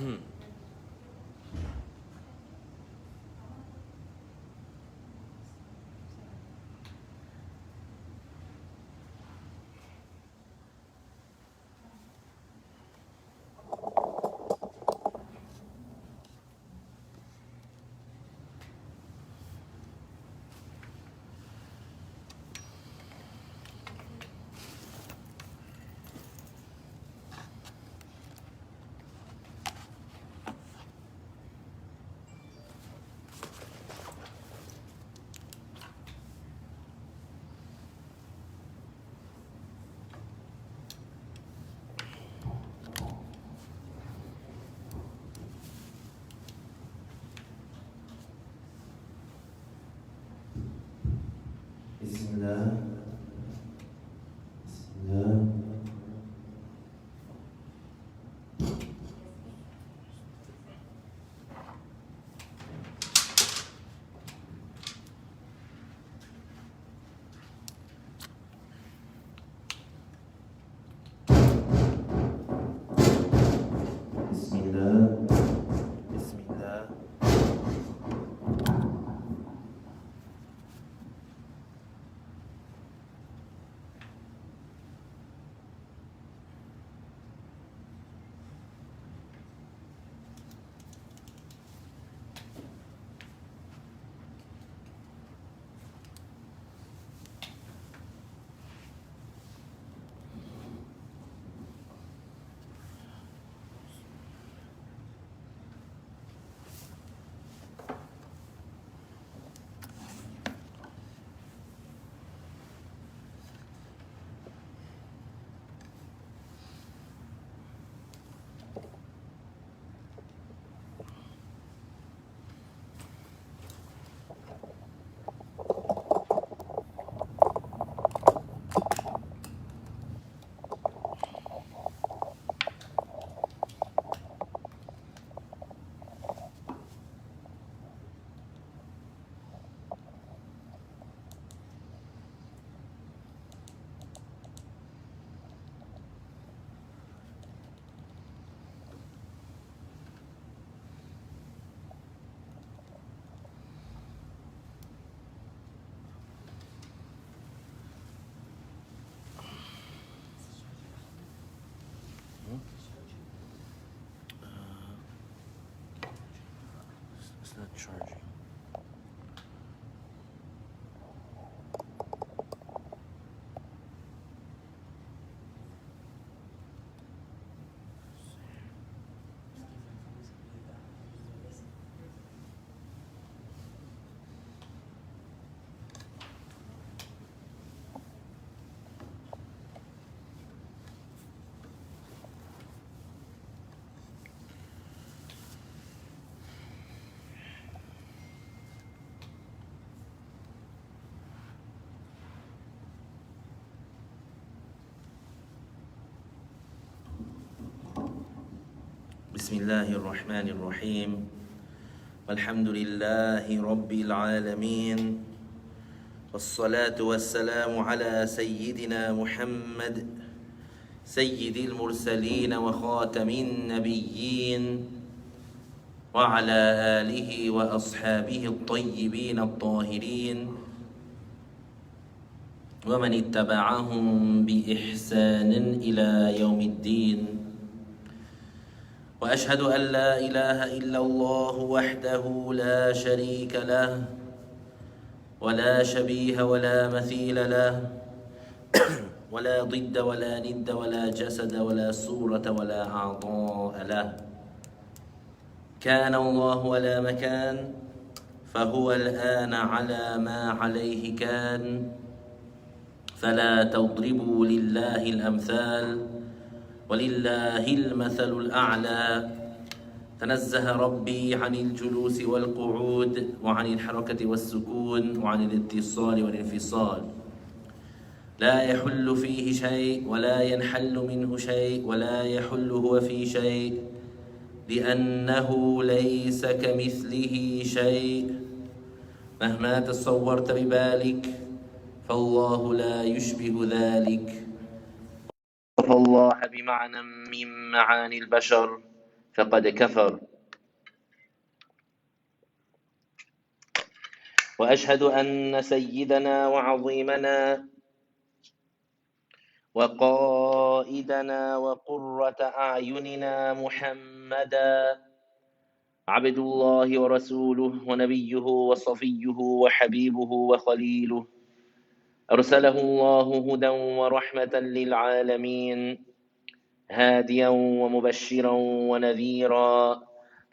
بسم الله. بسم الله. بسم الله. بسم الله. It's not charging. بسم الله الرحمن الرحيم. والحمد لله رب العالمين، والصلاة والسلام على سيدنا محمد سيد المرسلين وخاتم النبيين، وعلى آله وأصحابه الطيبين الطاهرين، ومن اتبعهم بإحسان إلى يوم الدين. وأشهد أن لا إله إلا الله وحده لا شريك له، ولا شبيه ولا مثيل له، ولا ضد ولا ند ولا جسد ولا صورة ولا أعضاء له. كان الله ولا مكان، فهو الآن على ما عليه كان. فلا تضربوا لله الأمثال، ولله المثل الأعلى. تنزه ربي عن الجلوس والقعود، وعن الحركة والسكون، وعن الاتصال والانفصال. لا يحل فيه شيء، ولا ينحل منه شيء، ولا يحل هو في شيء، لأنه ليس كمثله شيء. مهما تصورت ببالك، فالله لا يشبه ذلك. الله بمعنى من معاني البشر، فقد كفر. وأشهد أن سيدنا وعظيمنا وقائدنا وقرة أعيننا محمدا عبد الله ورسوله ونبيه وصفيه وحبيبه وخليله، أرسله الله هدى ورحمة للعالمين، هاديا ومبشرا ونذيرا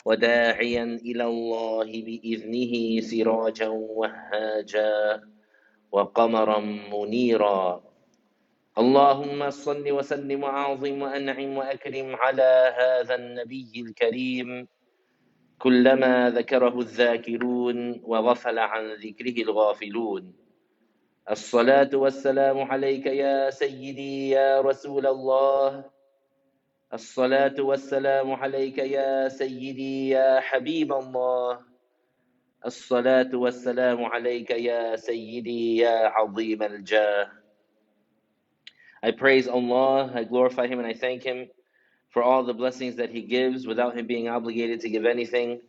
وداعيا إلى الله بإذنه سراجا وهاجا وقمرا منيرا. اللهم صل وسلم وأعظم وأنعم وأكرم على هذا النبي الكريم، كلما ذكره الذاكرون وغفل عن ذكره الغافلون. الصلاة والسلام عليك يا سيدي يا رسول الله، الصلاة والسلام عليك يا سيدي يا حبيب الله، الصلاة والسلام عليك يا سيدي يا عظيم الجاه. I praise Allah, I glorify Him, and I thank Him for all the blessings that He gives without Him being obligated to give anything.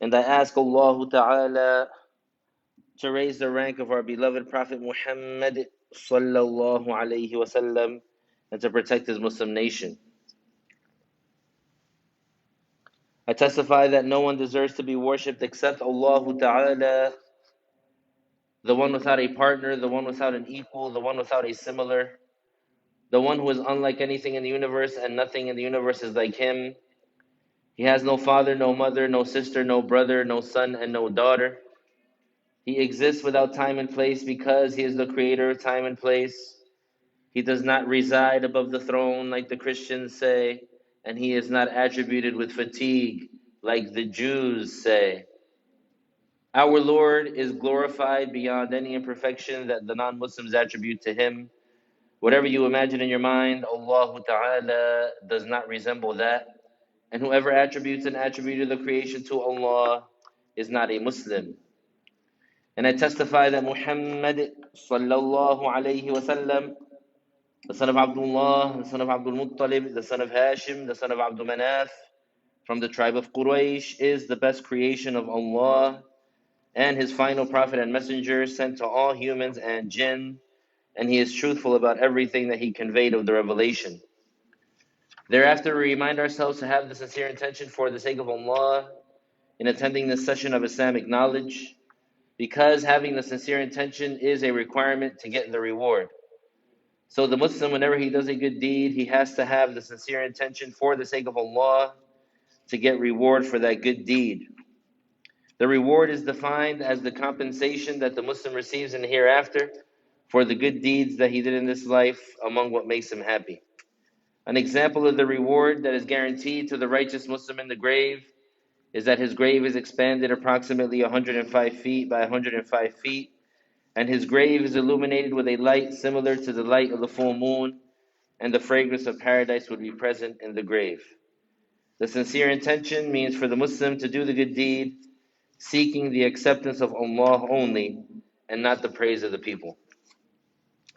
And I ask Allah Ta'ala to raise the rank of our beloved Prophet Muhammad sallallahu alayhi wasallam and to protect his Muslim nation. I testify that no one deserves to be worshipped except Allah Ta'ala, the one without a partner, the one without an equal, the one without a similar, the one who is unlike anything in the universe and nothing in the universe is like him. He has no father, no mother, no sister, no brother, no son, and no daughter. He exists without time and place because He is the creator of time and place. He does not reside above the throne like the Christians say, and He is not attributed with fatigue like the Jews say. Our Lord is glorified beyond any imperfection that the non-Muslims attribute to Him. Whatever you imagine in your mind, Allah Ta'ala does not resemble that. And whoever attributes an attribute of the creation to Allah is not a Muslim. And I testify that Muhammad sallallahu alayhi wasallam, the son of Abdullah, the son of Abdul Muttalib, the son of Hashim, the son of Abdul Manaf, from the tribe of Quraysh, is the best creation of Allah and His final prophet and messenger sent to all humans and jinn, and He is truthful about everything that He conveyed of the revelation. Thereafter, we remind ourselves to have the sincere intention for the sake of Allah in attending this session of Islamic knowledge, because having the sincere intention is a requirement to get the reward. So the Muslim, whenever he does a good deed, he has to have the sincere intention for the sake of Allah to get reward for that good deed. The reward is defined as the compensation that the Muslim receives in the hereafter for the good deeds that he did in this life among what makes him happy. An example of the reward that is guaranteed to the righteous Muslim in the grave is that his grave is expanded approximately 105 feet by 105 feet, and his grave is illuminated with a light similar to the light of the full moon, and the fragrance of paradise would be present in the grave. The sincere intention means for the Muslim to do the good deed, seeking the acceptance of Allah only, and not the praise of the people.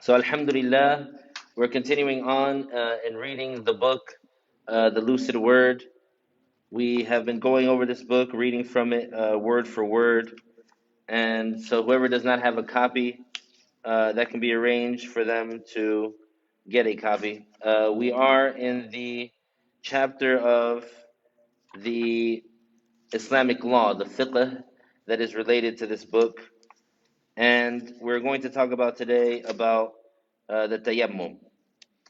So alhamdulillah, we're continuing on in reading the book, the Lucid Word. We have been going over this book, reading from it word for word. And so whoever does not have a copy, that can be arranged for them to get a copy. We are in the chapter of the Islamic law, the fiqh that is related to this book. And we're going to talk about today about the Tayammum.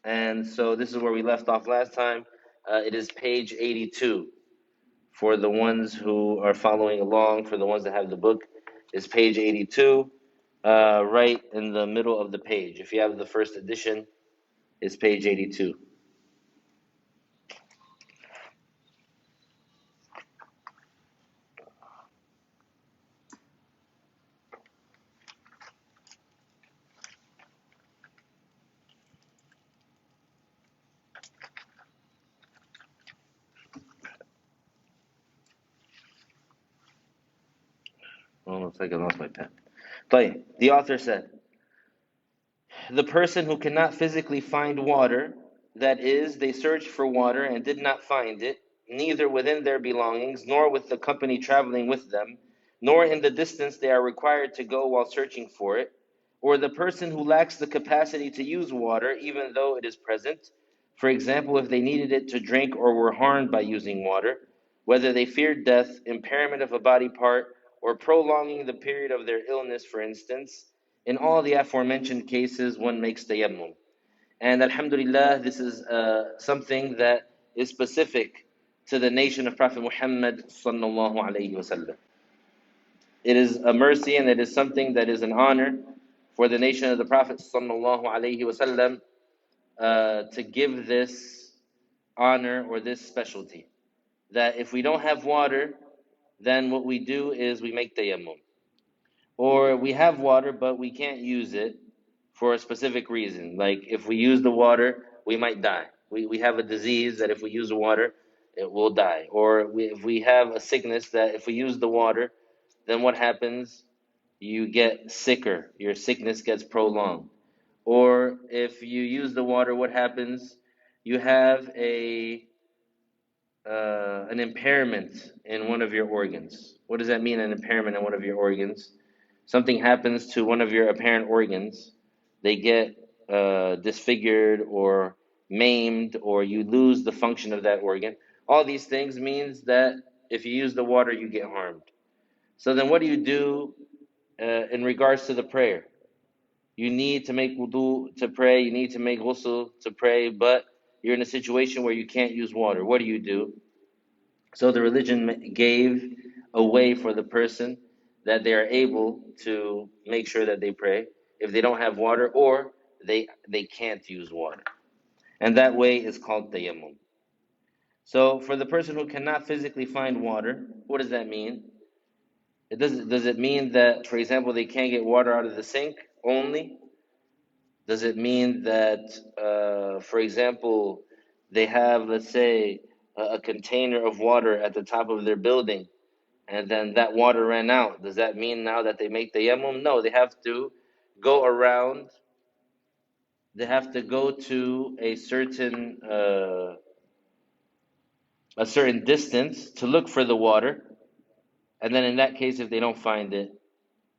And so this is where we left off last time. It is page 82. For the ones who are following along, for the ones that have the book, is page 82, right in the middle of the page. If you have the first edition, it's page 82. Oh, looks like I lost my pen. But the author said, the person who cannot physically find water, that is, they searched for water and did not find it, neither within their belongings, nor with the company traveling with them, nor in the distance they are required to go while searching for it, or the person who lacks the capacity to use water, even though it is present. For example, if they needed it to drink or were harmed by using water, whether they feared death, impairment of a body part, or prolonging the period of their illness, for instance. In all the aforementioned cases, one makes tayammum. And alhamdulillah, this is something that is specific to the nation of Prophet Muhammad sallallahu alayhi wasallam. It is a mercy and it is something that is an honor for the nation of the Prophet sallallahu alayhi wasallam to give this honor or this specialty. That if we don't have water, then what we do is we make tayammum. Or we have water, but we can't use it for a specific reason. Like if we use the water, we might die. We have a disease that if we use the water, it will die. Or if we have a sickness that if we use the water, then what happens? You get sicker. Your sickness gets prolonged. Or if you use the water, what happens? You have an impairment in one of your organs. What does that mean, an impairment in one of your organs? Something happens to one of your apparent organs, they get disfigured or maimed, or you lose the function of that organ. All these things means that if you use the water, you get harmed. So then what do you do in regards to the prayer? You need to make wudu to pray, you need to make ghusl to pray, but you're in a situation where you can't use water. What do? So the religion gave a way for the person that they are able to make sure that they pray if they don't have water or they can't use water. And that way is called tayammum. So for the person who cannot physically find water, what does that mean? Does it mean that, for example, they can't get water out of the sink only? Does it mean that, for example, they have, let's say, a container of water at the top of their building, and then that water ran out? Does that mean now that they make the tayammum? No, they have to go around. They have to go to a certain distance to look for the water, and then in that case, if they don't find it,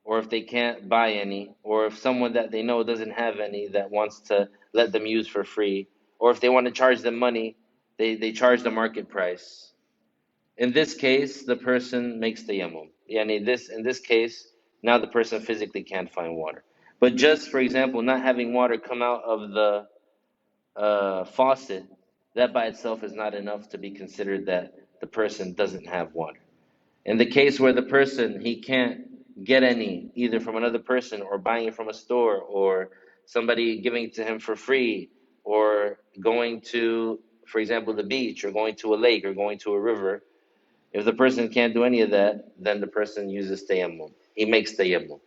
or if they can't buy any, or if someone that they know doesn't have any that wants to let them use for free, or if they want to charge them money, they charge the market price. In this case, the person makes the tayammum. In this case, now the person physically can't find water. But just, for example, not having water come out of the faucet, that by itself is not enough to be considered that the person doesn't have water. In the case where the person, he can't get any, either from another person or buying it from a store or somebody giving it to him for free, or going to, for example, the beach or going to a lake or going to a river, if the person can't do any of that, then the person uses tayammum. He makes tayammum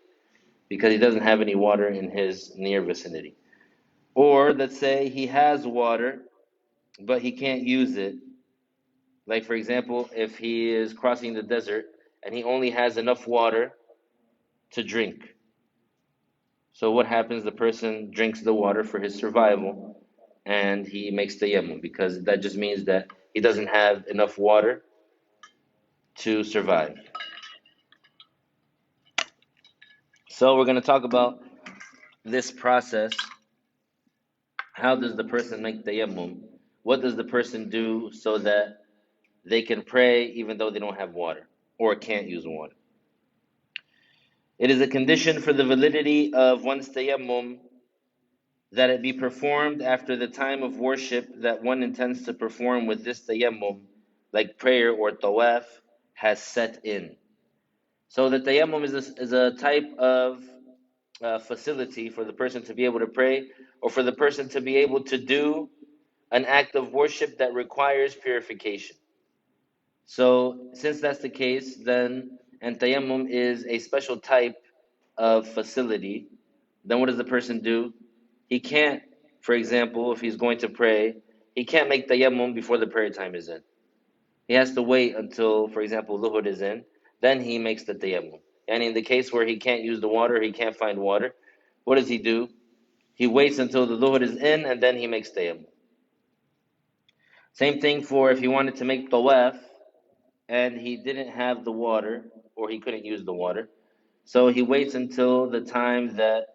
because he doesn't have any water in his near vicinity. Or let's say he has water, but he can't use it. Like, for example, if he is crossing the desert and he only has enough water to drink. So what happens? The person drinks the water for his survival and he makes tayammum because that just means that he doesn't have enough water to survive. So we're going to talk about this process. How does the person make tayammum? What does the person do so that they can pray even though they don't have water or can't use water? It is a condition for the validity of one's tayammum that it be performed after the time of worship that one intends to perform with this tayammum, like prayer or tawaf, has set in. So the tayammum is a type of facility for the person to be able to pray, or for the person to be able to do an act of worship that requires purification. So since that's the case, then, and tayammum is a special type of facility, then what does the person do? He can't, for example, if he's going to pray, he can't make tayammum before the prayer time is in. He has to wait until, for example, Luhud is in, then he makes the tayammum. And in the case where he can't use the water, he can't find water, what does he do? He waits until the Luhud is in and then he makes tayammum. Same thing for if he wanted to make tawaf and he didn't have the water or he couldn't use the water. So he waits until the time that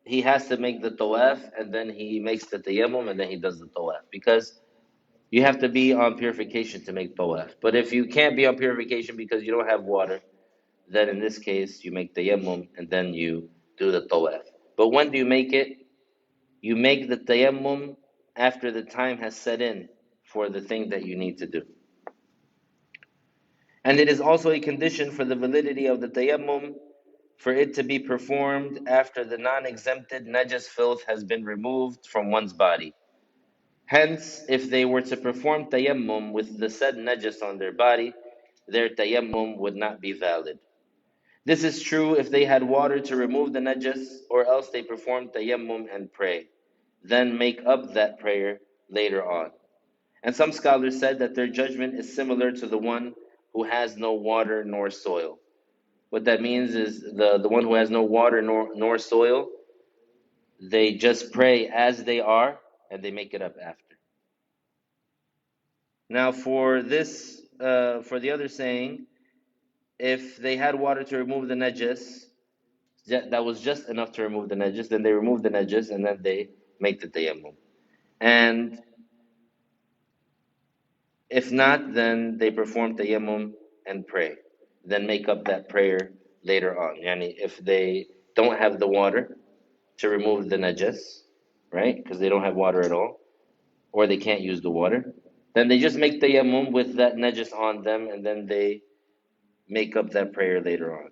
he has to make the tawaf, and then he makes the tayammum, and then he does the tawaf. Because you have to be on purification to make tawaf. But if you can't be on purification because you don't have water, then in this case you make tayammum and then you do the tawaf. But when do you make it? You make the tayammum after the time has set in for the thing that you need to do. And it is also a condition for the validity of the tayammum for it to be performed after the non-exempted najis filth has been removed from one's body. Hence, if they were to perform tayammum with the said najis on their body, their tayammum would not be valid. This is true if they had water to remove the najis, or else they perform tayammum and pray, then make up that prayer later on. And some scholars said that their judgment is similar to the one who has no water nor soil. What that means is the one who has no water nor soil, they just pray as they are and they make it up after. Now, for this, for the other saying, if they had water to remove the najis, that was just enough to remove the najis, then they remove the najis and then they make the tayammum. And if not, then they perform tayammum and pray, then make up that prayer later on. Yani if they don't have the water to remove the najis, right? Because they don't have water at all, or they can't use the water, then they just make tayammum with that najis on them, and then they make up that prayer later on.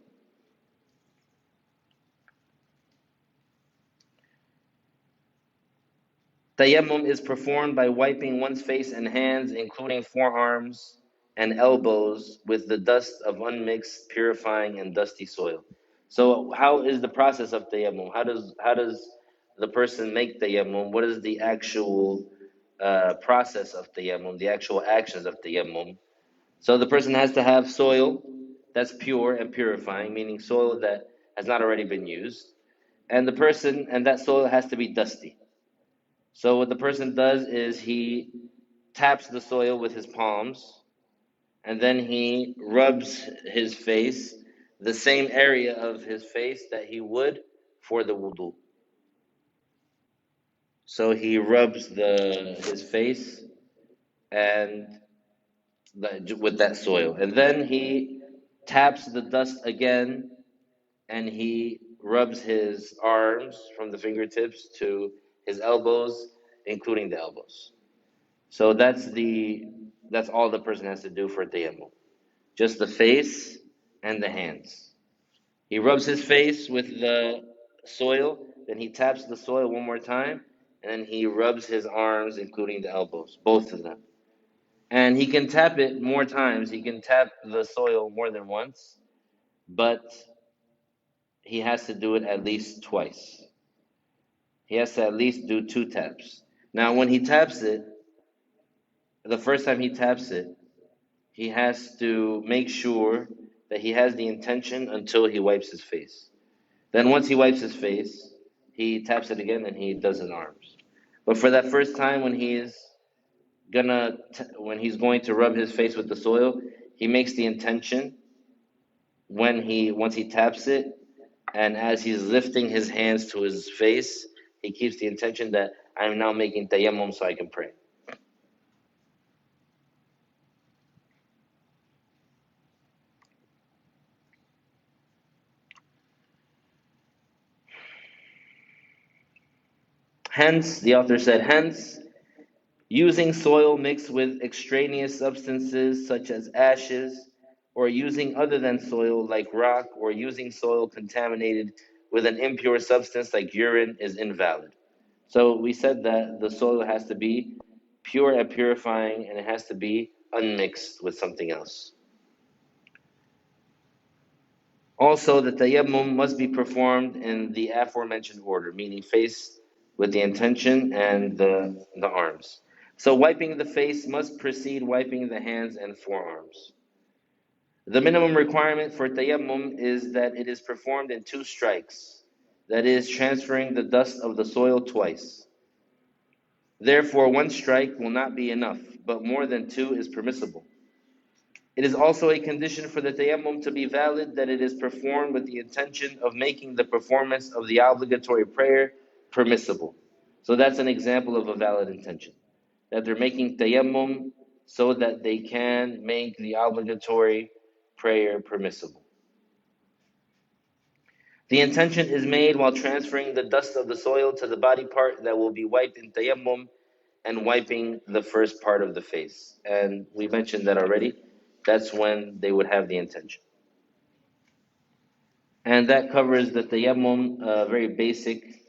Tayammum is performed by wiping one's face and hands, including forearms and elbows, with the dust of unmixed, purifying, and dusty soil. So, how is the process of tayammum? How does the person make tayammum? What is the actual process of tayammum? The actual actions of tayammum? So, the person has to have soil that's pure and purifying, meaning soil that has not already been used, and that soil has to be dusty. So what the person does is he taps the soil with his palms, and then he rubs his face, the same area of his face that he would for the wudu. So he rubs his face and with that soil, and then he taps the dust again, and he rubs his arms from the fingertips to his elbows, including the elbows. So that's all the person has to do for tayammum. Just the face and the hands. He rubs his face with the soil, then he taps the soil one more time, and then he rubs his arms, including the elbows, both of them. And he can tap it more times. He can tap the soil more than once, but he has to do it at least twice. He has to at least do 2 taps. Now, when he taps it, the first time he taps it, he has to make sure that he has the intention until he wipes his face. Then once he wipes his face, he taps it again and he does his arms. But for that first time when he's going to rub his face with the soil, he makes the intention once he taps it, and as he's lifting his hands to his face, he keeps the intention that I am now making tayammum so I can pray. Hence, the author said, hence, using soil mixed with extraneous substances such as ashes, or using other than soil like rock, or using soil contaminated with an impure substance like urine is invalid. So we said that the soil has to be pure and purifying, and it has to be unmixed with something else. Also, the tayammum must be performed in the aforementioned order, meaning face with the intention and the arms. So wiping the face must precede wiping the hands and forearms. The minimum requirement for tayammum is that it is performed in 2 strikes, that is, transferring the dust of the soil twice. Therefore, 1 strike will not be enough, but more than 2 is permissible. It is also a condition for the tayammum to be valid that it is performed with the intention of making the performance of the obligatory prayer permissible. So that's an example of a valid intention, that they're making tayammum so that they can make the obligatory prayer permissible. The intention is made while transferring the dust of the soil to the body part that will be wiped in tayammum and wiping the first part of the face. And we mentioned that already. That's when they would have the intention. And that covers the tayammum, very basic,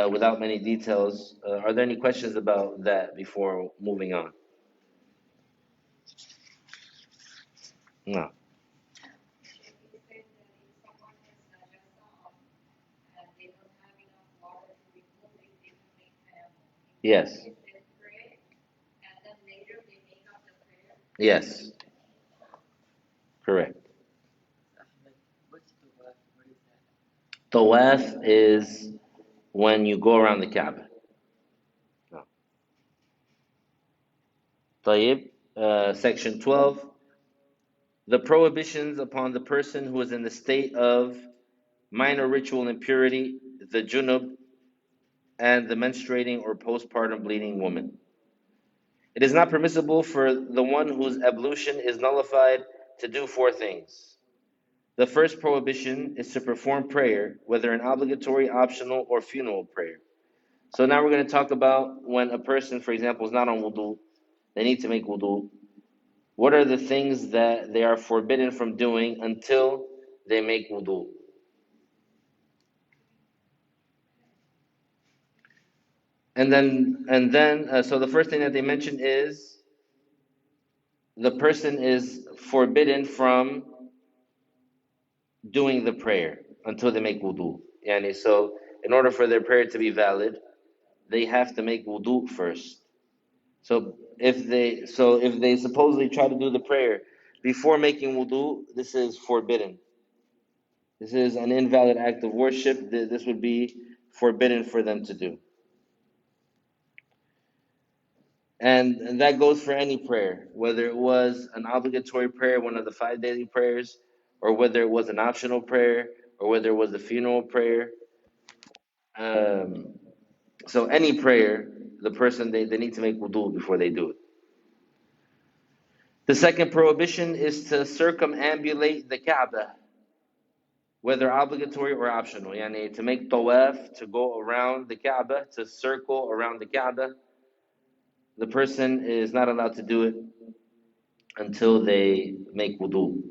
without many details. Are there any questions about that before moving on? No. Yes. Yes. Correct. Tawaf is when you go around the Kaaba. No. Tayyib, section 12. The prohibitions upon the person who is in the state of minor ritual impurity, the junub, and the menstruating or postpartum bleeding woman. It is not permissible for the one whose ablution is nullified to do 4 things. The first prohibition is to perform prayer, whether an obligatory, optional, or funeral prayer. So now we're going to talk about when a person, for example, is not on wudu, they need to make wudu. What are the things that they are forbidden from doing until they make wudu? So the first thing that they mention is the person is forbidden from doing the prayer until they make wudu. Yani, so in order for their prayer to be valid, they have to make wudu first. So if they supposedly try to do the prayer before making wudu, this is forbidden. This is an invalid act of worship. This would be forbidden for them to do. And that goes for any prayer, whether it was an obligatory prayer, one of the 5 daily prayers, or whether it was an optional prayer, or whether it was a funeral prayer. Um, so any prayer, the person, they need to make wudu before they do it. The second prohibition is to circumambulate the Kaaba, whether obligatory or optional. Yani to make tawaf, to go around the Kaaba, to circle around the Kaaba, the person is not allowed to do it until they make wudu.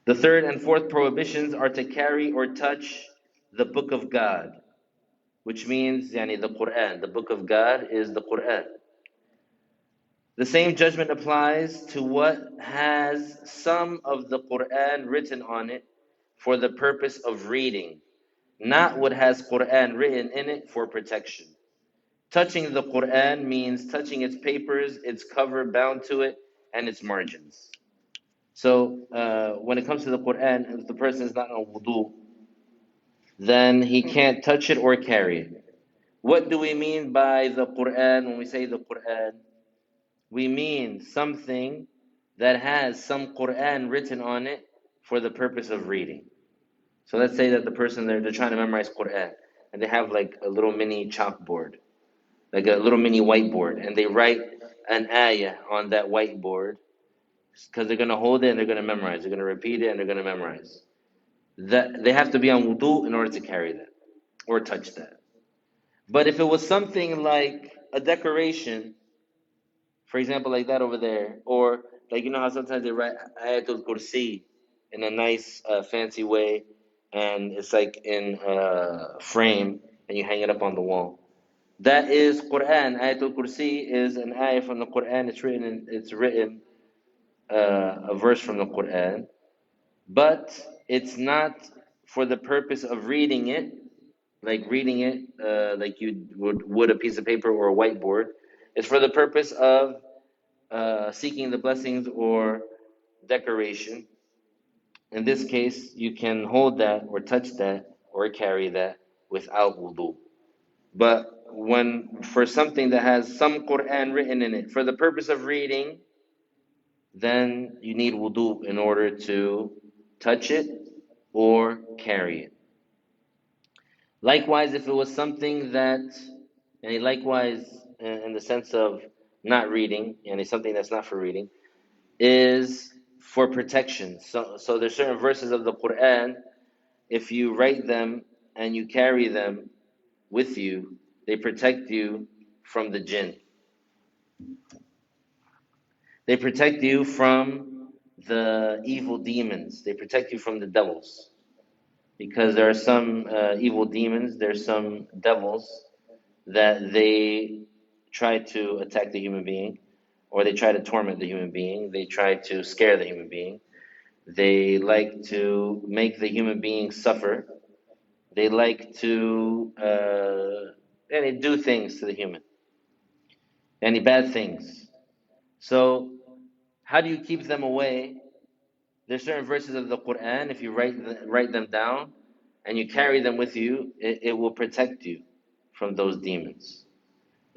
The third and fourth prohibitions are to carry or touch the book of God, which means yani the Quran. The book of God is the Quran. The same judgment applies to what has some of the Quran written on it for the purpose of reading, not what has Quran written in it for protection. Touching the Quran means touching its papers, its cover bound to it, and its margins. So when it comes to the Quran, if the person is not on wudu, then he can't touch it or carry it. What do we mean by the Quran when we say the Quran? We mean something that has some Quran written on it for the purpose of reading. So let's say that the person they're trying to memorize Quran and they have like a little mini chalkboard, like a little mini whiteboard, and they write an ayah on that whiteboard because they're going to hold it and they're going to memorize. They're going to repeat it and they're going to memorize. That they have to be on wudu in order to carry that or touch that. But if it was something like a decoration, for example, like that over there, or like you know how sometimes they write Ayatul Kursi in a nice fancy way, and it's like in a frame, and you hang it up on the wall. That is Quran. Ayatul Kursi is an ayah from the Quran. It's written a verse from the Quran, but it's not for the purpose of reading it, like you would a piece of paper or a whiteboard. It's for the purpose of seeking the blessings or decoration. In this case, you can hold that or touch that or carry that without wudu. But when for something that has some Quran written in it for the purpose of reading, then you need wudu in order to touch it or carry it. Likewise, if it was something that, and likewise in the sense of not reading, and it's something that's not for reading, is for protection. So there's certain verses of the Quran, if you write them and you carry them with you, they protect you from the jinn. They protect you from the evil demons. They protect you from the devils. Because there are some evil demons, there's some devils that they try to attack the human being, or they try to torment the human being, they try to scare the human being. They like to make the human being suffer. They like to and they do things to the human, any bad things. So how do you keep them away? There's certain verses of the Quran, if you write them down and you carry them with you, it will protect you from those demons.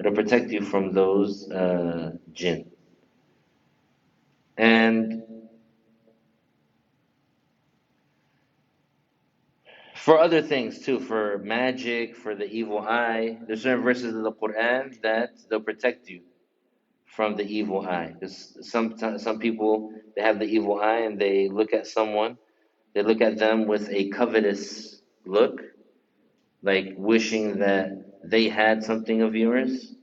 It'll protect you from those jinn. And for other things too, for magic, for the evil eye, there's certain verses of the Quran that they'll protect you from the evil eye. Because some people, they have the evil eye and they look at someone, they look at them with a covetous look, like wishing that they had something of yours,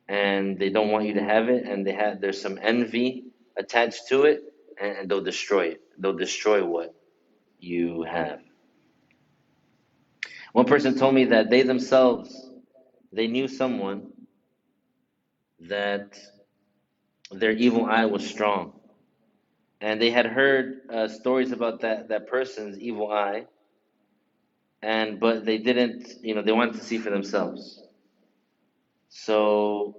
and they don't want you to have it, and there's some envy attached to it, and they'll destroy it. They'll destroy what you have. One person told me that they themselves, they knew someone that their evil eye was strong, and they had heard stories about that person's evil eye, and but they didn't, they wanted to see for themselves. So,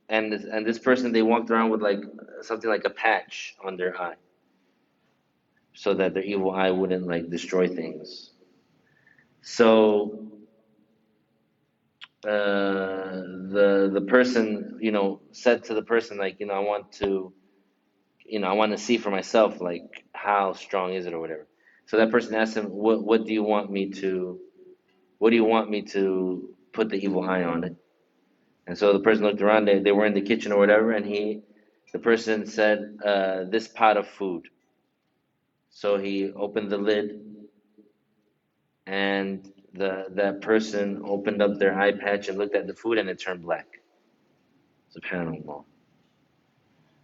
and this person, they walked around with like something like a patch on their eye, so that their evil eye wouldn't like destroy things. So the person, said to the person, like, I want to see for myself, like, how strong is it or whatever. So that person asked him, what do you want me to, what do you want me to put the evil eye on it? And so the person looked around, they were in the kitchen or whatever, and the person said, this pot of food. So he opened the lid, and that person opened up their eye patch and looked at the food, and it turned black. Subhanallah.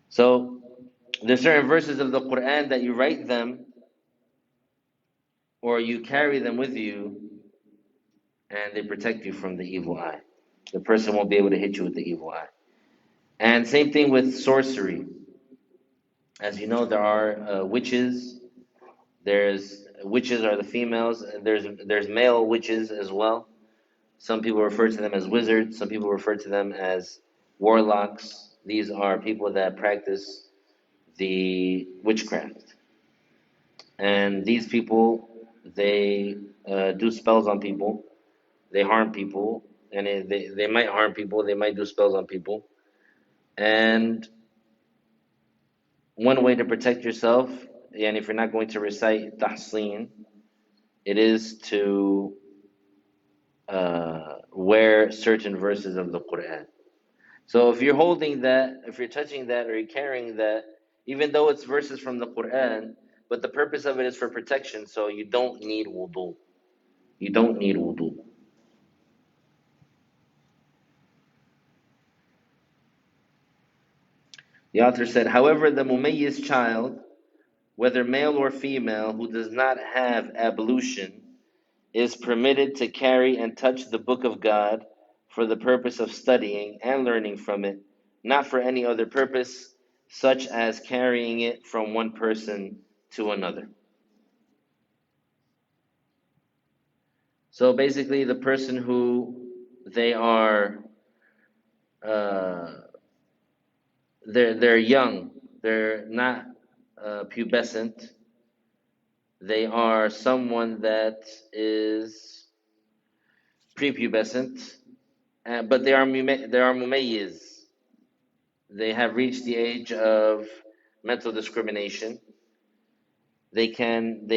So there's certain verses of the Quran that you write them or you carry them with you, and they protect you from the evil eye. The person won't be able to hit you with the evil eye. And same thing with sorcery. As you know, there are witches. There's witches are the females. There's male witches as well. Some people refer to them as wizards. Some people refer to them as warlocks. These are people that practice the witchcraft. And these people, they do spells on people. They harm people. And they might harm people. They might do spells on people. And one way to protect yourself, and if you're not going to recite tahseen, it is to wear certain verses of the Quran. So if you're holding that, if you're touching that, or you're carrying that, even though it's verses from the Quran, but the purpose of it is for protection, so you don't need wudu. You don't need wudu. The author said, however, the mumayyiz child, whether male or female, who does not have ablution, is permitted to carry and touch the book of God for the purpose of studying and learning from it, not for any other purpose, such as carrying it from one person to another. So basically, the person who they are, uh, they're young, they're not pubescent. They are someone that is prepubescent, but they are mumayyiz. They have reached the age of mental discrimination. They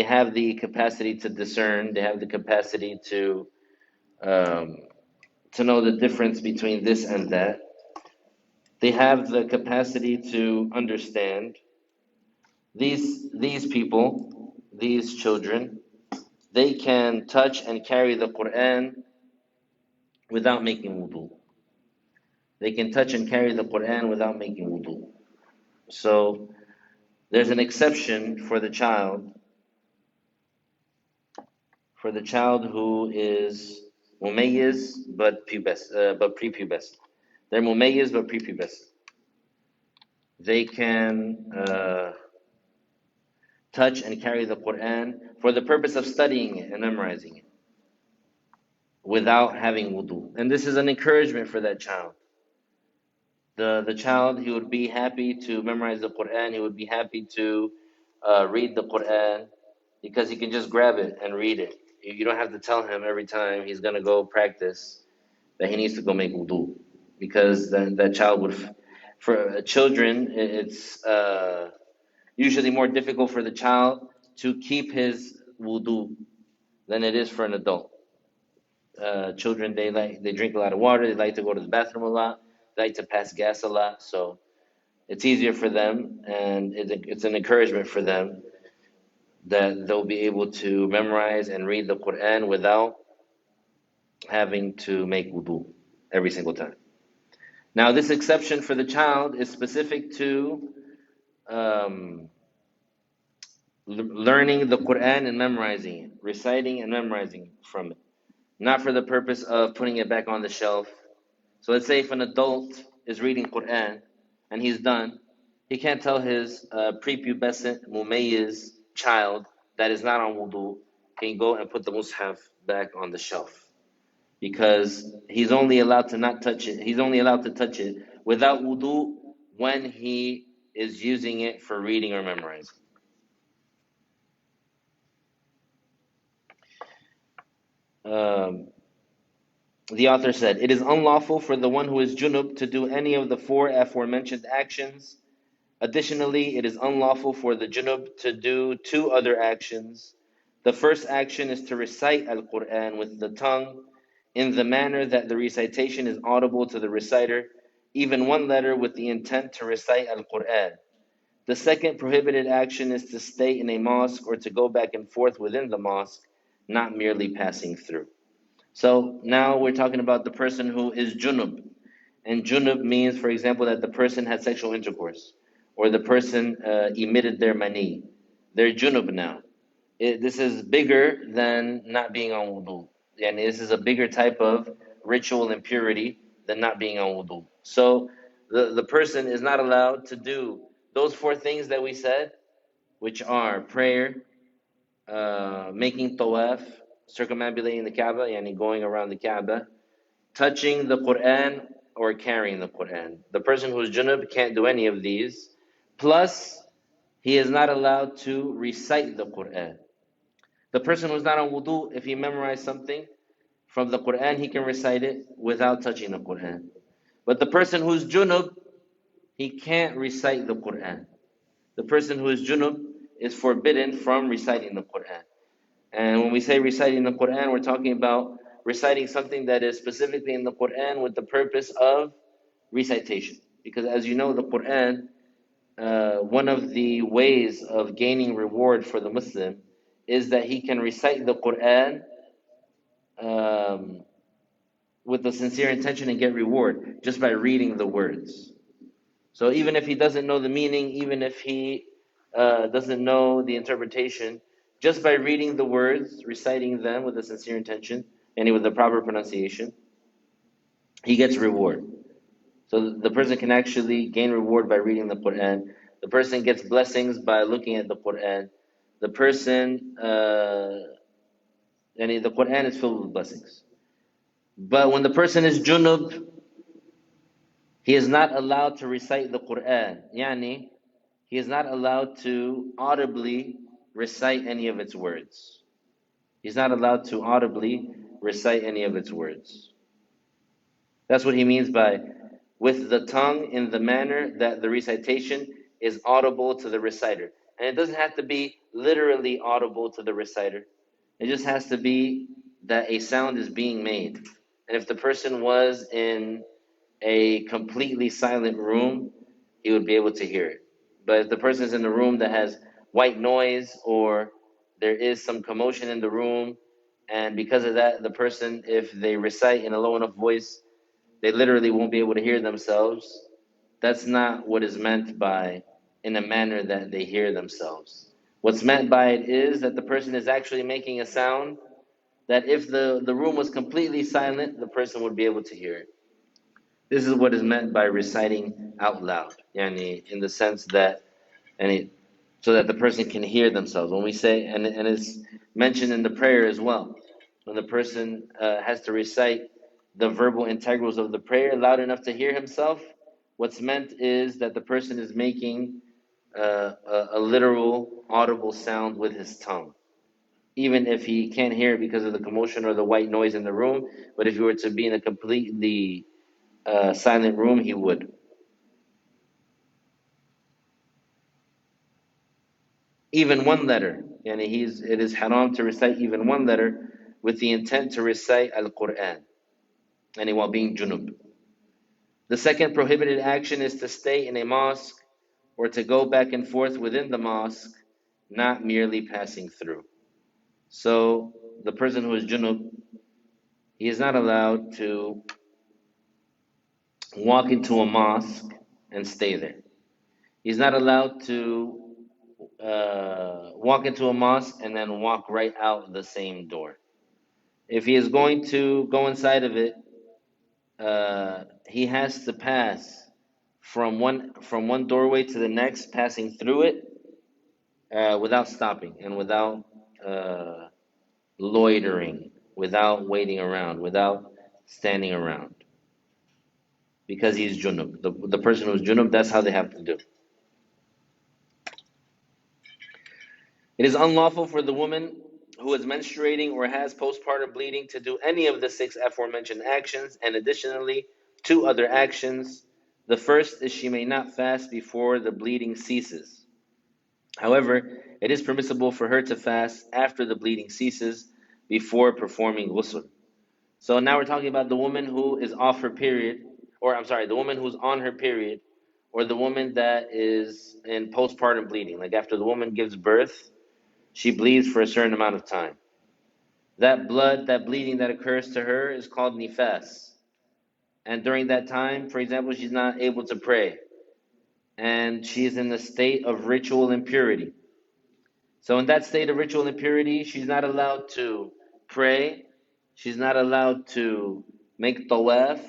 have the capacity to discern. They have the capacity um, to know the difference between this and that. They have the capacity to understand. These people, these children, they can touch and carry the Quran without making wudu. They can touch and carry the Quran without making wudu. So there's an exception for the child who is mumayyiz but prepubescent. They're mumayyiz but prepubescent. They can touch and carry the Quran for the purpose of studying it and memorizing it without having wudu. And this is an encouragement for that child. The child, he would be happy to memorize the Quran. He would be happy to read the Quran because he can just grab it and read it. You don't have to tell him every time he's going to go practice that he needs to go make wudu, because then that child would, for children, it's usually more difficult for the child to keep his wudu than it is for an adult. Children, they drink a lot of water, they like to go to the bathroom a lot, they like to pass gas a lot, so it's easier for them, and it's an encouragement for them that they'll be able to memorize and read the Quran without having to make wudu every single time. Now, this exception for the child is specific to um, learning the Quran and memorizing it, reciting and memorizing from it, not for the purpose of putting it back on the shelf. So let's say if an adult is reading Quran and he's done, he can't tell his prepubescent mumayyiz child that is not on wudu, can go and put the mushaf back on the shelf, because he's only allowed to not touch it. He's only allowed to touch it without wudu when he is using it for reading or memorizing. Um, the author said, "It is unlawful for the one who is junub to do any of the four aforementioned actions. Additionally, it is unlawful for the junub to do two other actions. The first action is to recite Al-Quran with the tongue in the manner that the recitation is audible to the reciter, even one letter with the intent to recite Al-Quran. The second prohibited action is to stay in a mosque or to go back and forth within the mosque, not merely passing through." So now we're talking about the person who is junub. And junub means, for example, that the person had sexual intercourse, or the person emitted their mani. They're junub now. This is bigger than not being on wudu. And this is a bigger type of ritual impurity than not being on wudu. So the person is not allowed to do those four things that we said, which are prayer, making tawaf, circumambulating the Kaaba, yani going around the Kaaba, touching the Quran, or carrying the Quran. The person who's junub can't do any of these. Plus, he is not allowed to recite the Quran. The person who's not on wudu, if he memorized something from the Quran, he can recite it without touching the Quran. But the person who's junub, he can't recite the Quran. The person who is junub is forbidden from reciting the Quran. And when we say reciting the Quran, we're talking about reciting something that is specifically in the Quran with the purpose of recitation. Because as you know, the Quran, one of the ways of gaining reward for the Muslim is that he can recite the Quran um, with a sincere intention and get reward just by reading the words. So even if he doesn't know the meaning, even if he doesn't know the interpretation, just by reading the words, reciting them with a sincere intention, and with the proper pronunciation, he gets reward. So the person can actually gain reward by reading the Quran. The person gets blessings by looking at the Quran. The person, and the Quran is filled with blessings. But when the person is junub, he is not allowed to recite the Quran. Yani, he is not allowed to audibly recite any of its words. He's not allowed to audibly recite any of its words. That's what he means by with the tongue in the manner that the recitation is audible to the reciter. And it doesn't have to be literally audible to the reciter. It just has to be that a sound is being made. And if the person was in a completely silent room, he would be able to hear it. But if the person is in a room that has white noise or there is some commotion in the room, and because of that, the person, if they recite in a low enough voice, they literally won't be able to hear themselves. That's not what is meant by in a manner that they hear themselves. What's meant by it is that the person is actually making a sound that if the room was completely silent, the person would be able to hear it. This is what is meant by reciting out loud, yani, in the sense that, so that the person can hear themselves. When we say, and it's mentioned in the prayer as well, when the person has to recite the verbal integrals of the prayer loud enough to hear himself, what's meant is that the person is making a literal audible sound with his tongue. Even if he can't hear it because of the commotion or the white noise in the room, but if he were to be in a completely silent room, he would. Even one letter. Yani it is haram to recite even one letter with the intent to recite Al-Quran, and while being junub. The second prohibited action is to stay in a mosque or to go back and forth within the mosque, not merely passing through. So the person who is junub, he is not allowed to walk into a mosque and stay there. He's not allowed to walk into a mosque and then walk right out the same door. If he is going to go inside of it, he has to pass from one doorway to the next, passing through it without stopping and without uh, loitering, without waiting around, without standing around, because he's junub. The person who's junub, that's how they have to do. It is unlawful for the woman who is menstruating or has postpartum bleeding to do any of the six aforementioned actions, and additionally, two other actions. The first is she may not fast before the bleeding ceases. However, it is permissible for her to fast after the bleeding ceases before performing ghusl. So now we're talking about the woman who is off her period, or I'm sorry, the woman who's on her period, or the woman that is in postpartum bleeding. Like after the woman gives birth, she bleeds for a certain amount of time. That blood, that bleeding that occurs to her is called nifas. And during that time, for example, she's not able to pray. And she's in the state of ritual impurity. So in that state of ritual impurity, she's not allowed to pray. She's not allowed to make tawaf.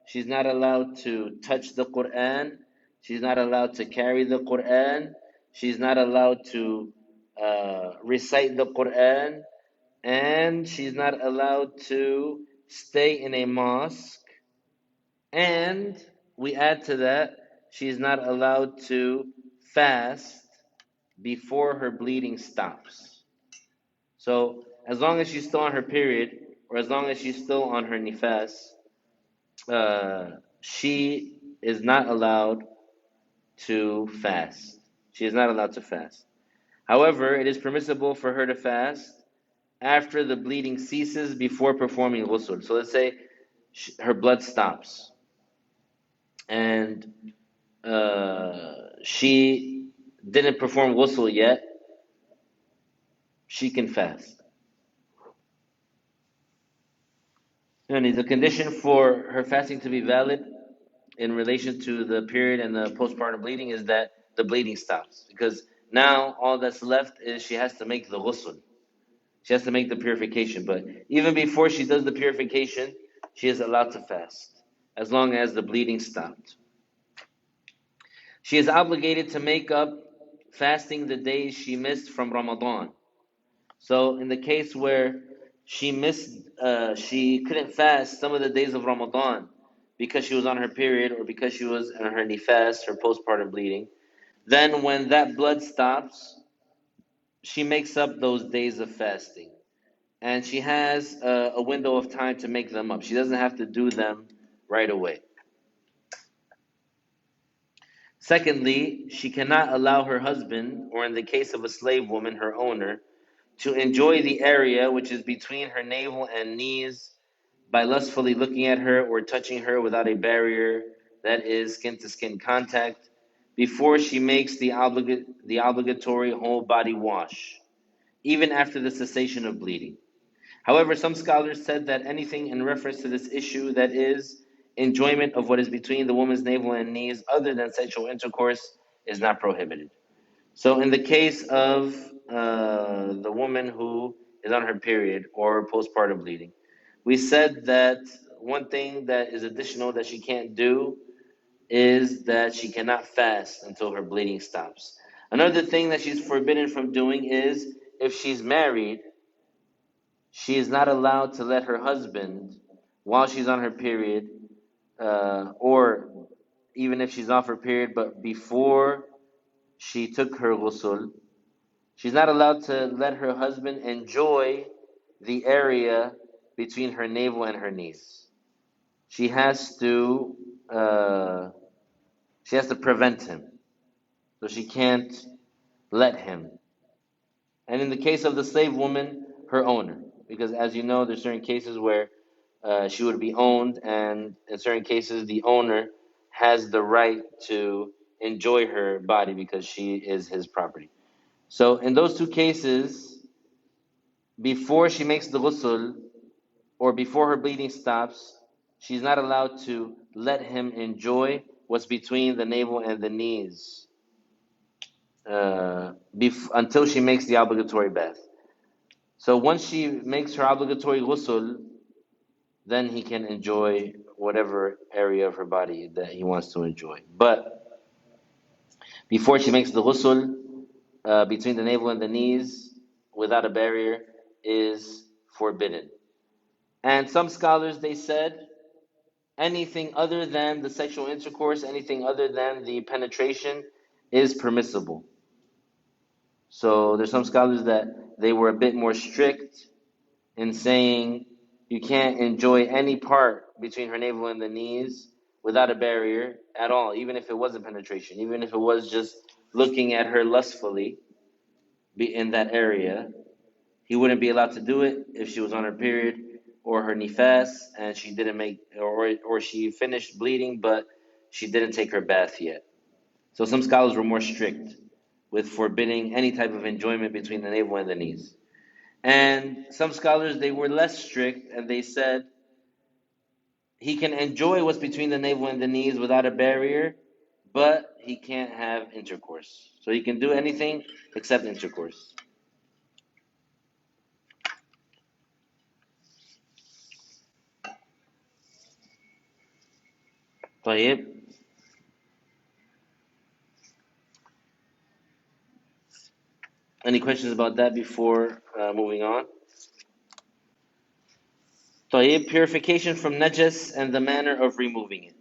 She's not allowed to touch the Quran. She's not allowed to carry the Quran. She's not allowed to recite the Quran. And she's not allowed to stay in a mosque. And we add to that, she's not allowed to fast before her bleeding stops. So as long as she's still on her period, or as long as she's still on her nifas, she is not allowed to fast. She is not allowed to fast. However, it is permissible for her to fast after the bleeding ceases before performing ghusl. So let's say her blood stops and she didn't perform ghusl yet, she can fast. And the condition for her fasting to be valid in relation to the period and the postpartum bleeding is that the bleeding stops. Because now all that's left is she has to make the ghusl. She has to make the purification. But even before she does the purification, she is allowed to fast, as long as the bleeding stopped. She is obligated to make up fasting the days she missed from Ramadan. So in the case where she couldn't fast some of the days of Ramadan because she was on her period or because she was in her nifas, her postpartum bleeding, then when that blood stops, she makes up those days of fasting. And she has a window of time to make them up. She doesn't have to do them right away. Secondly, she cannot allow her husband, or in the case of a slave woman, her owner, to enjoy the area which is between her navel and knees by lustfully looking at her or touching her without a barrier, that is, skin to skin contact, before she makes the obligatory whole body wash, even after the cessation of bleeding. However, some scholars said that anything in reference to this issue, that is, enjoyment of what is between the woman's navel and knees, other than sexual intercourse, is not prohibited. So, in the case of the woman who is on her period or postpartum bleeding, we said that one thing that is additional that she can't do is that she cannot fast until her bleeding stops. Another thing that she's forbidden from doing is if she's married, she is not allowed to let her husband, while she's on her period, or even if she's off her period, but before she took her ghusl, she's not allowed to let her husband enjoy the area between her navel and her knees. She has to uh, she has to prevent him, so she can't let him. And in the case of the slave woman, her owner, because as you know, there's certain cases where she would be owned, and in certain cases, the owner has the right to enjoy her body because she is his property. So in those two cases, before she makes the ghusl or before her bleeding stops, she's not allowed to let him enjoy what's between the navel and the knees until she makes the obligatory bath. So once she makes her obligatory ghusl, then he can enjoy whatever area of her body that he wants to enjoy. But before she makes the ghusl, between the navel and the knees, without a barrier, is forbidden. And some scholars, they said, anything other than the sexual intercourse, anything other than the penetration, is permissible. So there's some scholars that they were a bit more strict in saying you can't enjoy any part between her navel and the knees without a barrier at all, even if it wasn't penetration, even if it was just looking at her lustfully in that area. He wouldn't be allowed to do it if she was on her period or her nifas and she didn't make, or she finished bleeding but she didn't take her bath yet. So some scholars were more strict with forbidding any type of enjoyment between the navel and the knees. And some scholars, they were less strict, and they said he can enjoy what's between the navel and the knees without a barrier, but he can't have intercourse. So he can do anything except intercourse. طيب. Any questions about that before moving on? طيب. Purification from najas and the manner of removing it.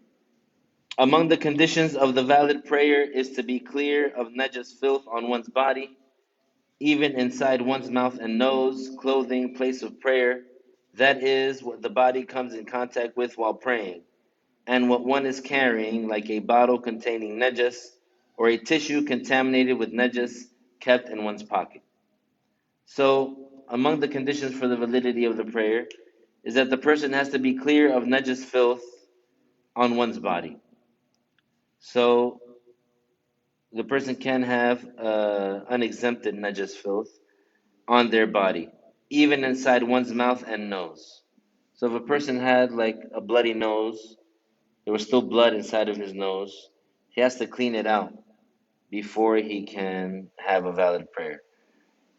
Among the conditions of the valid prayer is to be clear of najas filth on one's body, even inside one's mouth and nose, clothing, place of prayer, that is, what the body comes in contact with while praying, and what one is carrying, like a bottle containing najas, or a tissue contaminated with najas kept in one's pocket. So, among the conditions for the validity of the prayer is that the person has to be clear of najas filth on one's body. So, the person can have unexempted najas filth on their body, even inside one's mouth and nose. So if a person had like a bloody nose, there was still blood inside of his nose, he has to clean it out before he can have a valid prayer.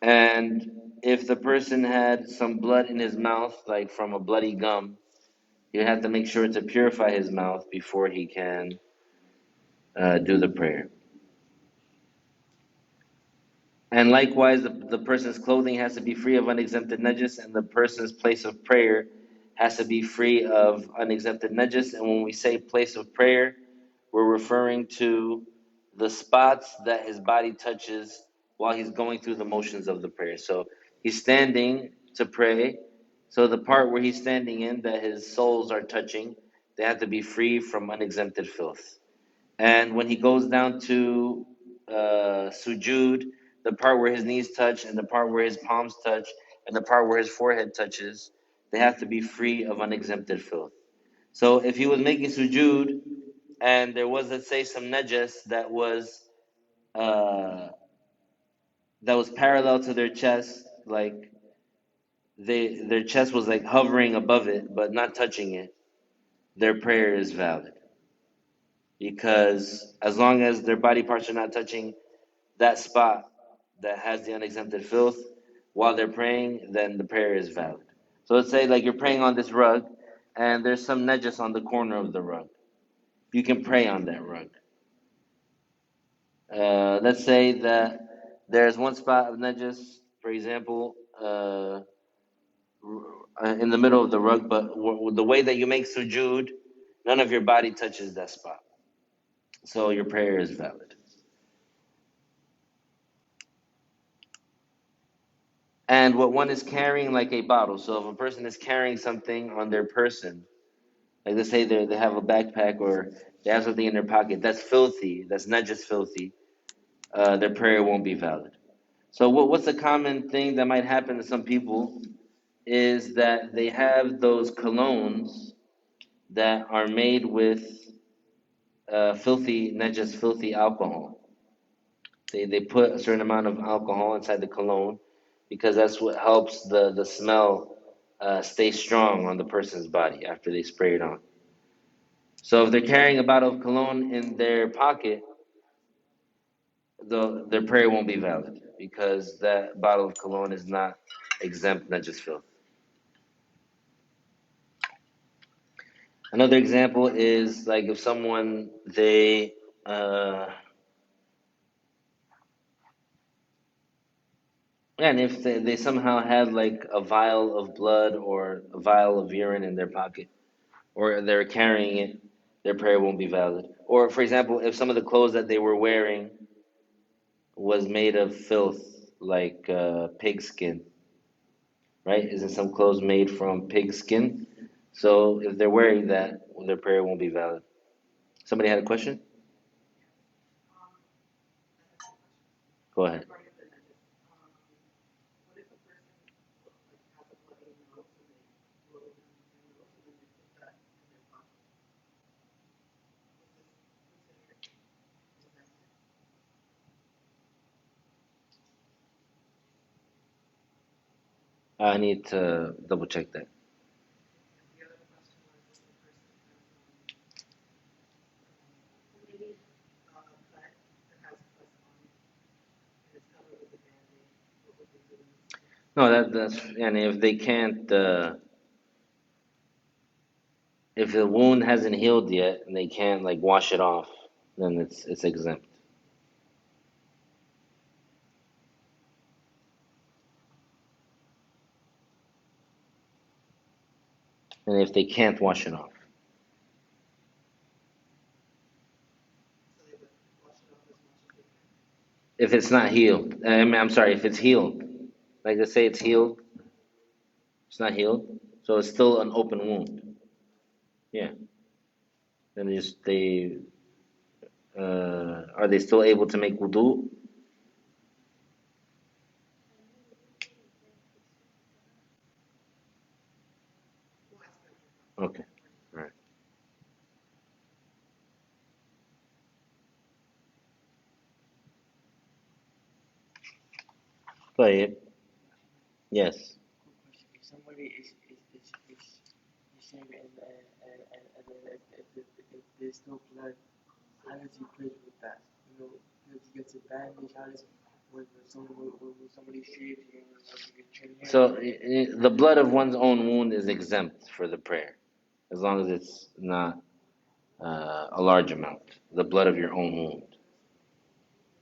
And if the person had some blood in his mouth, like from a bloody gum, you have to make sure to purify his mouth before he can do the prayer. And likewise, the person's clothing has to be free of unexempted najis, and the person's place of prayer has to be free of unexempted najis. And when we say place of prayer, we're referring to the spots that his body touches while he's going through the motions of the prayer. So he's standing to pray. So the part where he's standing in, that his soles are touching, they have to be free from unexempted filth. And when he goes down to sujud, the part where his knees touch and the part where his palms touch and the part where his forehead touches, they have to be free of unexempted filth. So if he was making sujud and there was, let's say, some najas uh, that was parallel to their chest, like their chest was like hovering above it but not touching it, their prayer is valid, because as long as their body parts are not touching that spot that has the unexempted filth while they're praying, then the prayer is valid. So let's say like you're praying on this rug and there's some najas on the corner of the rug. You can pray on that rug. Let's say that there's one spot of najas, for example, in the middle of the rug, but the way that you make sujud, none of your body touches that spot. So your prayer is valid. And what one is carrying, like a bottle. So if a person is carrying something on their person, like let's say they have a backpack or they have something in their pocket, that's filthy, that's not just filthy, their prayer won't be valid. So what's a common thing that might happen to some people is that they have those colognes that are made with filthy, not just filthy alcohol. They put a certain amount of alcohol inside the cologne because that's what helps the smell stay strong on the person's body after they spray it on. So if they're carrying a bottle of cologne in their pocket, their prayer won't be valid because that bottle of cologne is not exempt, not just filth. Another example is like if someone uh, and if they somehow had like a vial of blood or a vial of urine in their pocket, or they're carrying it, their prayer won't be valid. Or, for example, if some of the clothes that they were wearing was made of filth, like pig skin, right? Isn't some clothes made from pig skin? So if they're wearing that, their prayer won't be valid. Somebody had a question? Go ahead. I need to double check that. No, that's and if they can't, if the wound hasn't healed yet and they can't like wash it off, then it's exempt. And if they can't wash it off, if it's not healed, I'm sorry, if it's healed, like let's say it's healed, it's not healed, so it's still an open wound. Yeah, then they are they still able to make wudu? Okay, all right. Go ahead. Yes. So the blood of one's own wound is exempt for the prayer, as long as it's not a large amount. The blood of your own wound.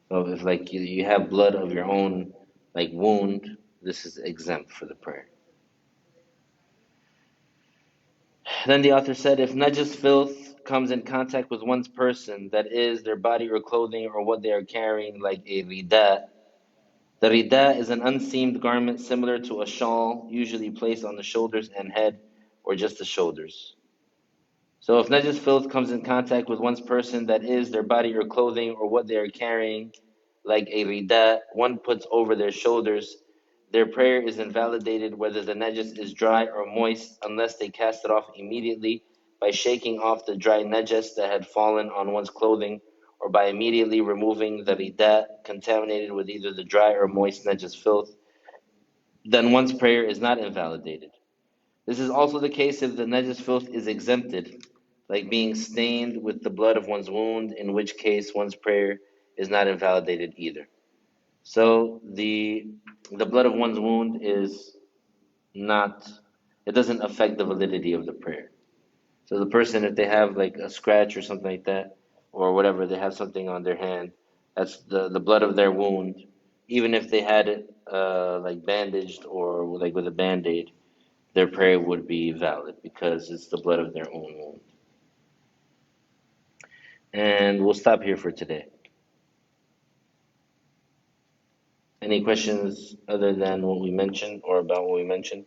So if like you have blood of your own like wound, this is exempt for the prayer. Then the author said, if najis filth comes in contact with one's person, that is their body or clothing or what they are carrying, like a rida. The rida is an unseamed garment similar to a shawl, usually placed on the shoulders and head, or just the shoulders. So if najis filth comes in contact with one's person, that is their body or clothing or what they are carrying, like a rida, one puts over their shoulders, their prayer is invalidated whether the najis is dry or moist, unless they cast it off immediately by shaking off the dry najis that had fallen on one's clothing, or by immediately removing the rida contaminated with either the dry or moist najis filth. Then one's prayer is not invalidated. This is also the case if the najis filth is exempted, like being stained with the blood of one's wound, in which case one's prayer is not invalidated either. So the blood of one's wound is not, it doesn't affect the validity of the prayer. So the person, if they have like a scratch or something like that, or whatever, they have something on their hand, that's the blood of their wound. Even if they had it like bandaged or like with a band-aid, their prayer would be valid because it's the blood of their own wound. And we'll stop here for today. Any questions other than what we mentioned or about what we mentioned?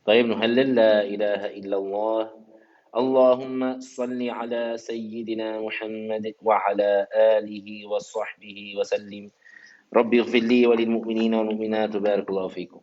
طيب نهلل لا إله إلا الله. اللهم صل على سيدنا محمد وعلى آله وصحبه وسلم. ربي اغفر لي وللمؤمنين والمؤمنات بارك الله فيكم.